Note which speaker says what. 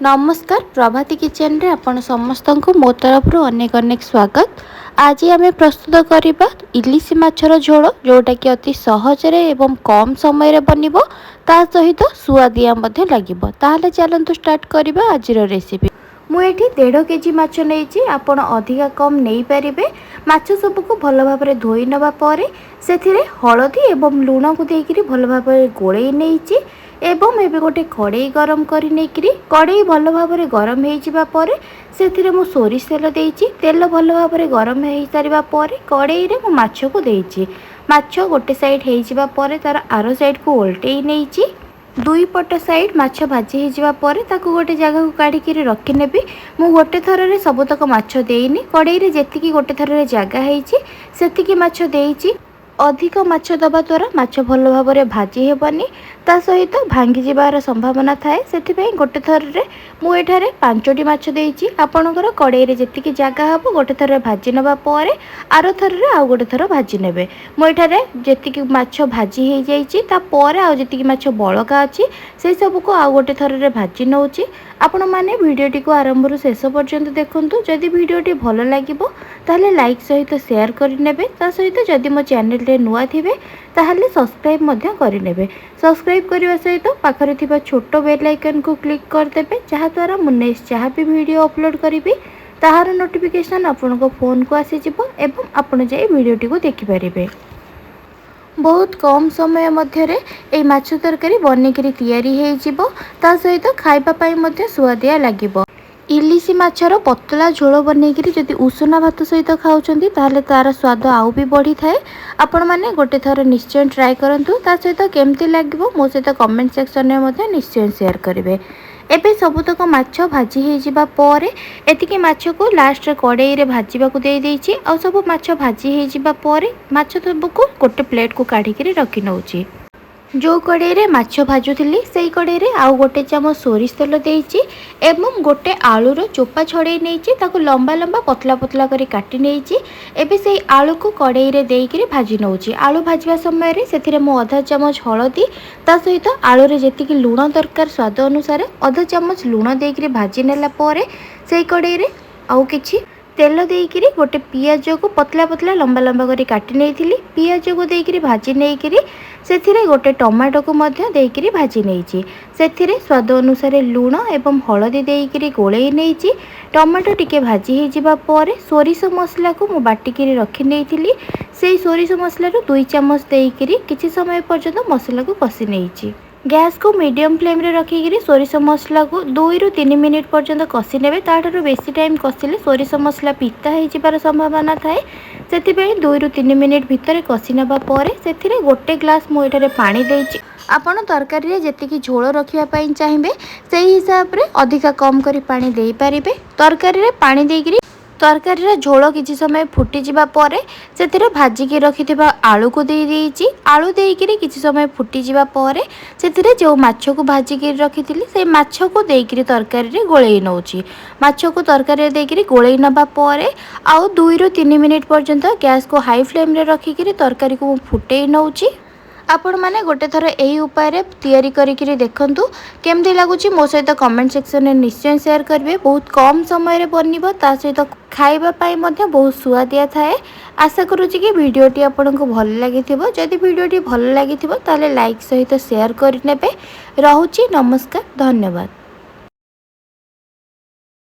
Speaker 1: नमस्कार प्रभाती किचन रे आपण समस्त को मो तरफ अनेक अनेक स्वागत। आज आम प्रस्तुत करवा इलिश माछर झोल जोटा कि अति सहजरे एवं कम समय बनब ता सहित सुआदिया लगे। चलतु स्टार्ट करवा आज रेसिपी। मुझे 1.5 केजी माछ नहीं आपण अधिका कम नहीं पारे। माछ सबको भल भाव धोई नवा से हलदी एवं लुण को देकर भल भाव गोले नहीं एवं एबे गोटे कड़े गरम करी नेकरी कड़े भल भाव गरम से मु सोरिष तेल देइछि। तेल भल भाव गरम हो सारा कड़े मु माछ को देइछि। माछ गोटे साइड हो जावा पर तार आर साइड को ओल्टे नहीं दुई पट साइड माछ भाजी हो गोटे जगह को काढ़ी रखी नेबी। मु गोटे थर सबतक माछ देनी कड़े जी गोटे थर जगह होती माछ देइछि। अधिक माछ दबा द्वारा माछ भल भाव भाजी हेबनी ता सहित भांगी जीवार संभावना थाए। से गोटे थर मुझे 5टी माछ देइछि। आपणकर कड़े जी जगह हम गोटे थर भाजी नवा पर आर थर आउ गोटे थर भाजी नेबे। मुझे जी माछ भाजी हो जापर आउ जी माछ बड़का अच्छी से सब को आउ गोटे थर भाजी नौची। आपण मैंने भिडटी को आरंभ शेष पर्यंत देखूँ। जदि भिडटी भल लगे ताहले लाइक सहित शेयर करने सहित जदि मो चैनल रे नुआ थिबे ताहले सब्सक्राइब करने। सब्सक्राइब करने सहित पाखरे थिबा छोट बेल आइकन को क्लिक करदेवे जहाँद्वारा मु नेक्स्ट जहाँ भी वीडियो अपलोड करी ताहार नोटिफिकेशन आपण को फोन को आसीजिवो एवं आपण जाई वीडियोटी को देखिपारे। बहुत कम समय मध्य ए माछ तरकारी बनिकी तैयारी हो सहित खाइबा मध्य सुआदिया लगिबो। इलिश माछर पतला झोल बनईकरी जदि उषुना भात सहित खाऊंती ताहले तार स्वाद आउ भी बढ़ी थाए। आपण मैंने गोटे थर निश्चय ट्राए करंतु ता सहित केमती लागिबो मो सहित कमेंट सेक्शन में निश्चय शेयर करेंगे। एबे सबुतक माछ भाजी हो जावा पर एतिकी माछ को लास्ट कड़े रे भाजीबा को दे देइछि। आ सब माछ भाजी हो जावा पर माछ सबको गोटे प्लेट को काढ़ी रखी नौछि। जो कड़े रे माछ भाजुली से कड़े रे आउ गोटे चामच सोरिष तेल देइछि एवं गोटे आलूर चोपा छड़े नहीं ताको लंबा लंबा पतला पतला करी काटी नहीं। एबे से आलू को कड़े रे देइकरी भाजी नौछि। आलू भाजवा समय रे सेथिरे मो आधा चामच हलदी ता सहित आलू रे जेतिकी लुण दरकार स्वाद अनुसार आधा चामच लुण देइकरी भाजी नेला परे से कड़े रे आउ किछि तेल देइकरी गोटे पियाज को पतला पतला लंबा लंबा करी काटी नहीं। पियाज को देइकरी भाजी नहीं से गोटे टमाटो को मध्य देइकरी भाजी नहीं। से स्वाद अनुसार लुण एवं हलदी देइकरी गोले नहीं। टमाटो टिके भाजी हो जावा पर सोरिष मसला को मु बाटिकी रखी नहीं। से सोरिष मसला 2 चामच देइकरी किछि समय पर्यंत मसला को कषि नहीं। गैस को मीडियम फ्लेम रे रखिकी सोरिष मसला को 2 ରୁ 3 मिनिट पर्यंत कषि नेबे। ताठारु बेसी टाइम कषिले सोरिष मसला पिता हो जिबार संभावना थाए। सेथिबे 2 ରୁ 3 मिनिट भितर कषि नेबा परे सेथिरे गोटे ग्लास मु एठारे पानी देइछि। आपण तरकारी रे जेतिकी झोल रखिया पई चाहिबे सेही हिसाब रे अधिका कम करी पानी देई परिबे। तरकारी रे पानी देइकरी तरकारी झोल किसी समय फुटी जावा पर से भाजिकी रखिथिबा आलू को दे देइछि। आलू देइकरी किसी समय फुटी जावा पर से जो माछ को भाजिकी रखिथिली से माछ को देइकरी तरकारी रे गोळेई नौछि। माछ को तरकारी रे देइकरी गोळेई नबा पर आउ 2 ରୁ 3 मिनिट पर्यंत गैस को हाई फ्लेम रे रखिकरी तरकारी को फुटेई नौछि। आपण मैंने गोटे थर यही उपाय रे तैयारी करिकिरी देखंतु केमती लागुची मो सहित कमेंट सेक्शन में निश्चय शेयर करेंगे। बहुत कम समय रे बनिबो ता सहित खाइबा पाई मध्य बहुत सुआदिया थाए। आशा करूची कि वीडियोटी आपनको भल लागिथिबो। जदि वीडियोटी भल लागिथिबो ताले लाइक सहित शेयर करनेबे। रहुची नमस्कार धन्यवाद।